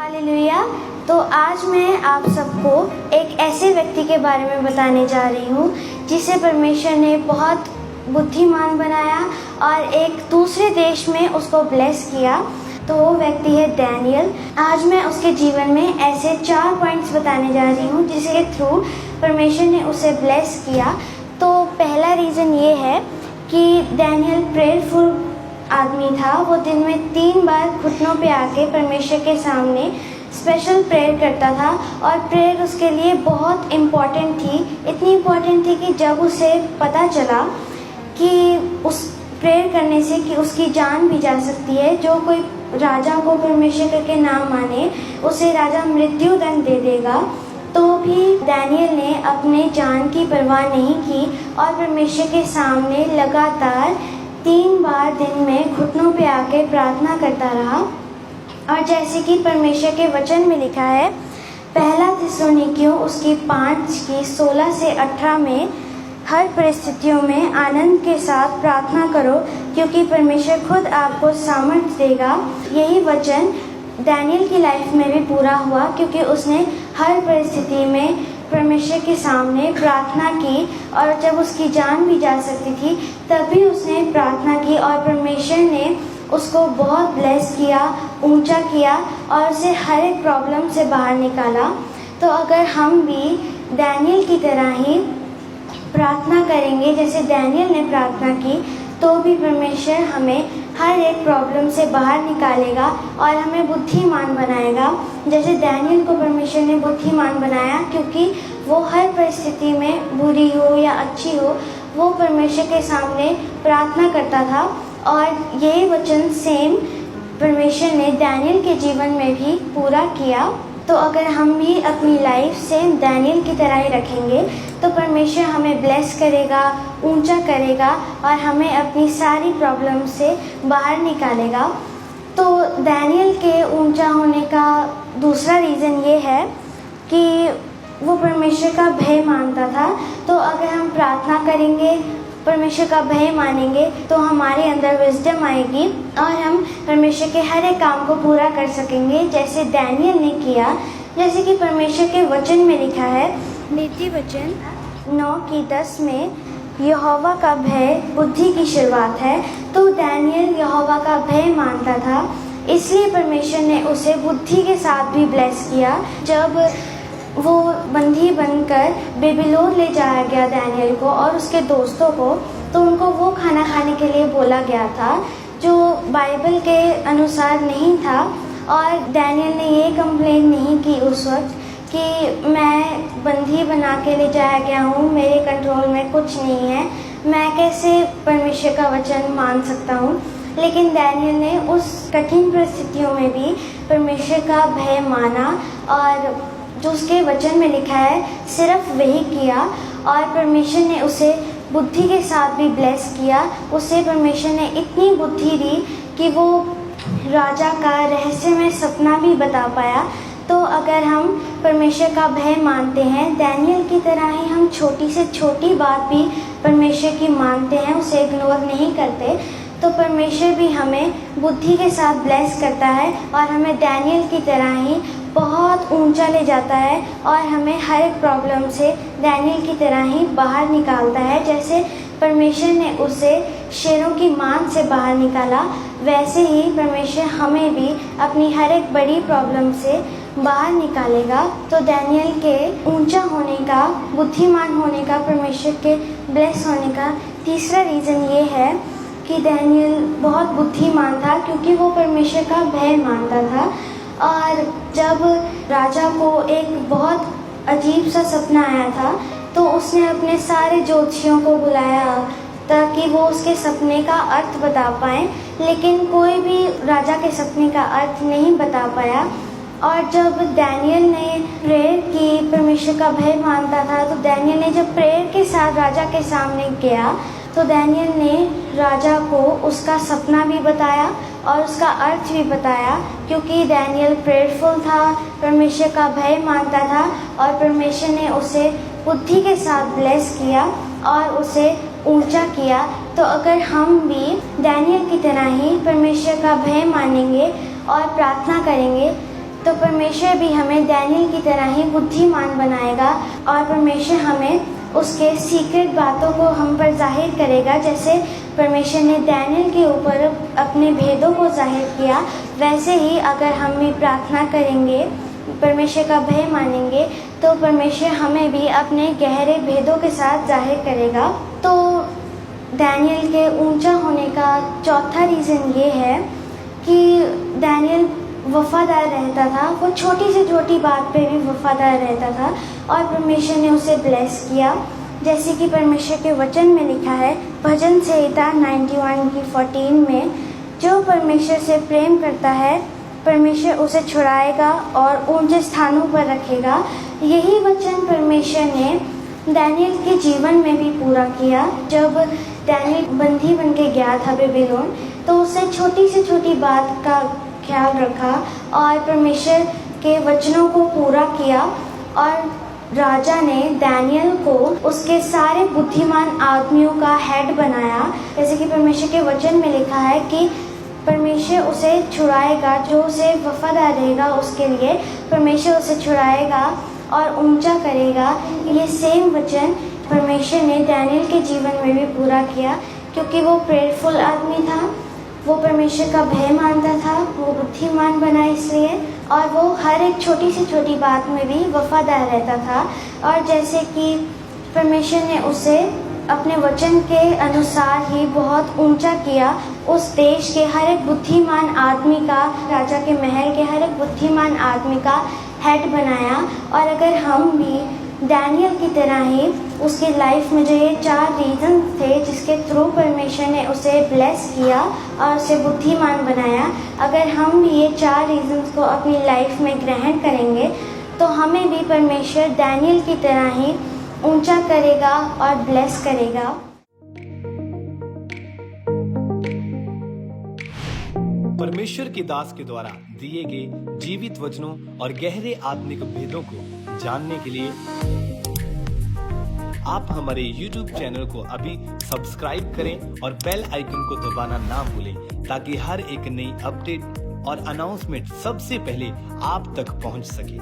Hallelujah. तो आज मैं आप सबको एक ऐसे व्यक्ति के बारे में बताने जा रही हूँ जिसे परमेश्वर ने बहुत बुद्धिमान बनाया और एक दूसरे देश में उसको ब्लेस किया। तो वो व्यक्ति है डैनियल। आज मैं उसके जीवन में ऐसे 4 पॉइंट्स बताने जा रही हूँ जिसके थ्रू परमेश्वर ने उसे ब्लेस किया। तो पहला रीज़न ये है कि डैनियल प्रेयरफुल आदमी था। वो दिन में 3 बार घुटनों पे आके परमेश्वर के सामने स्पेशल प्रेयर करता था और प्रेयर उसके लिए बहुत इम्पॉर्टेंट थी। इतनी इम्पॉर्टेंट थी कि जब उसे पता चला कि उस प्रेयर करने से कि उसकी जान भी जा सकती है, जो कोई राजा को परमेश्वर करके ना माने उसे राजा मृत्यु दंड दे देगा, तो भी डैनियल ने अपने जान की परवाह नहीं की और परमेश्वर के सामने लगातार 3 बार दिन में घुटनों पे आके प्रार्थना करता रहा। और जैसे कि परमेश्वर के वचन में लिखा है, पहला थिस्सलुनीकियों उसकी 5:16 से 18 में, हर परिस्थितियों में आनंद के साथ प्रार्थना करो क्योंकि परमेश्वर खुद आपको सामर्थ्य देगा। यही वचन डैनियल की लाइफ में भी पूरा हुआ क्योंकि उसने हर परिस्थिति में परमेश्वर के सामने प्रार्थना की और जब उसकी जान भी जा सकती थी तब भी उसने प्रार्थना की और परमेश्वर ने उसको बहुत ब्लेस किया, ऊंचा किया और उसे हर एक प्रॉब्लम से बाहर निकाला। तो अगर हम भी डैनियल की तरह ही प्रार्थना करेंगे जैसे डैनियल ने प्रार्थना की, तो भी परमेश्वर हमें हर एक प्रॉब्लम से बाहर निकालेगा और हमें बुद्धिमान बनाएगा। जैसे डैनियल को परमेश्वर ने बुद्धिमान बनाया क्योंकि वो हर परिस्थिति में, बुरी हो या अच्छी हो, वो परमेश्वर के सामने प्रार्थना करता था। और ये वचन सेम परमेश्वर ने डैनियल के जीवन में भी पूरा किया। तो अगर हम भी अपनी लाइफ सेम डैनियल की तरह ही रखेंगे तो परमेश्वर हमें ब्लेस करेगा, ऊंचा करेगा और हमें अपनी सारी प्रॉब्लम से बाहर निकालेगा। तो डैनियल के ऊंचा होने का दूसरा रीज़न ये है कि वो परमेश्वर का भय मानता था। तो अगर हम प्रार्थना करेंगे, परमेश्वर का भय मानेंगे, तो हमारे अंदर विजडम आएगी और हम परमेश्वर के हर एक काम को पूरा कर सकेंगे जैसे डैनियल ने किया। जैसे कि परमेश्वर के वचन में लिखा है, नीति वचन 9:10 में, यहोवा का भय बुद्धि की शुरुआत है। तो डैनियल यहोवा का भय मानता था, इसलिए परमेश्वर ने उसे बुद्धि के साथ भी ब्लेस किया। जब वो बंदी बनकर बेबीलोन ले जाया गया डैनियल को और उसके दोस्तों को, तो उनको वो खाना खाने के लिए बोला गया था जो बाइबल के अनुसार नहीं था। और डैनियल ने ये कंप्लेन नहीं की उस वक्त कि मैं बंदी बना के ले जाया गया हूँ, मेरे कंट्रोल में कुछ नहीं है, मैं कैसे परमेश्वर का वचन मान सकता हूँ। लेकिन डैनियल ने उस कठिन परिस्थितियों में भी परमेश्वर का भय माना और जो उसके वचन में लिखा है सिर्फ वही किया और परमेश्वर ने उसे बुद्धि के साथ भी ब्लेस किया। उसे परमेश्वर ने इतनी बुद्धि दी कि वो राजा का रहस्यमय सपना भी बता पाया। तो अगर हम परमेश्वर का भय मानते हैं, डैनियल की तरह ही हम छोटी से छोटी बात भी परमेश्वर की मानते हैं, उसे इग्नोर नहीं करते, तो परमेश्वर भी हमें बुद्धि के साथ ब्लेस करता है और हमें डैनियल की तरह ही बहुत ऊंचा ले जाता है और हमें हर एक प्रॉब्लम से डैनियल की तरह ही बाहर निकालता है। जैसे परमेश्वर ने उसे शेरों की मान से बाहर निकाला, वैसे ही परमेश्वर हमें भी अपनी हर एक बड़ी प्रॉब्लम से बाहर निकालेगा। तो डैनियल के ऊंचा होने का, बुद्धिमान होने का, परमेश्वर के ब्लेस होने का तीसरा रीज़न ये है कि डैनियल बहुत बुद्धिमान था क्योंकि वो परमेश्वर का भय मानता था। और जब राजा को एक बहुत अजीब सा सपना आया था तो उसने अपने सारे ज्योतिषियों को बुलाया ताकि वो उसके सपने का अर्थ बता पाएँ, लेकिन कोई भी राजा के सपने का अर्थ नहीं बता पाया। और जब डैनियल ने प्रेयर की, परमेश्वर का भय मानता था, तो डैनियल ने जब प्रेयर के साथ राजा के सामने गया तो डैनियल ने राजा को उसका सपना भी बताया और उसका अर्थ भी बताया क्योंकि डैनियल प्रेयरफुल था, परमेश्वर का भय मानता था और परमेश्वर ने उसे बुद्धि के साथ ब्लेस किया और उसे ऊंचा किया। तो अगर हम भी डैनियल की तरह ही परमेश्वर का भय मानेंगे और प्रार्थना करेंगे तो परमेश्वर भी हमें डैनियल की तरह ही बुद्धिमान बनाएगा और परमेश्वर हमें उसके सीक्रेट बातों को हम पर जाहिर करेगा। जैसे परमेश्वर ने डैनियल के ऊपर अपने भेदों को जाहिर किया, वैसे ही अगर हम भी प्रार्थना करेंगे, परमेश्वर का भय मानेंगे, तो परमेश्वर हमें भी अपने गहरे भेदों के साथ जाहिर करेगा। तो डैनियल के ऊंचा होने का चौथा रीज़न ये है कि डैनियल वफ़ादार रहता था। वो छोटी से छोटी बात पे भी वफ़ादार रहता था और परमेश्वर ने उसे ब्लेस किया। जैसे कि परमेश्वर के वचन में लिखा है, भजन संहिता 91:14 में, जो परमेश्वर से प्रेम करता है परमेश्वर उसे छुड़ाएगा और ऊंचे स्थानों पर रखेगा। यही वचन परमेश्वर ने डैनियल के जीवन में भी पूरा किया। जब डैनियल बंदी बन के गया था बेबीलोन, तो उसे छोटी से छोटी बात का ख्याल रखा और परमेश्वर के वचनों को पूरा किया और राजा ने डैनियल को उसके सारे बुद्धिमान आदमियों का हेड बनाया। जैसे कि परमेश्वर के वचन में लिखा है कि परमेश्वर उसे छुड़ाएगा, जो उसे वफादार रहेगा उसके लिए परमेश्वर उसे छुड़ाएगा और ऊंचा करेगा। ये सेम वचन परमेश्वर ने डैनियल के जीवन में भी पूरा किया, क्योंकि वो प्रेयरफुल आदमी था, वो परमेश्वर का भय मानता था, वो बुद्धिमान बना इसलिए, और वो हर एक छोटी से छोटी बात में भी वफादार रहता था। और जैसे कि परमेश्वर ने उसे अपने वचन के अनुसार ही बहुत ऊंचा किया, उस देश के हर एक बुद्धिमान आदमी का, राजा के महल के हर एक बुद्धिमान आदमी का हेड बनाया। और अगर हम भी डैनियल की तरह ही उसकी लाइफ में जो ये 4 रीज़न थे जिसके थ्रू परमेश्वर ने उसे ब्लेस किया और उसे बुद्धिमान बनाया, अगर हम भी ये 4 रीज़न्स को अपनी लाइफ में ग्रहण करेंगे तो हमें भी परमेश्वर डैनियल की तरह ही ऊंचा करेगा और ब्लेस करेगा। परमेश्वर के दास के द्वारा दिए गए जीवित वचनों और गहरे आत्मिक भेदों को जानने के लिए आप हमारे YouTube चैनल को अभी सब्सक्राइब करें और बेल आइकन को दबाना ना भूलें, ताकि हर एक नई अपडेट और अनाउंसमेंट सबसे पहले आप तक पहुंच सके।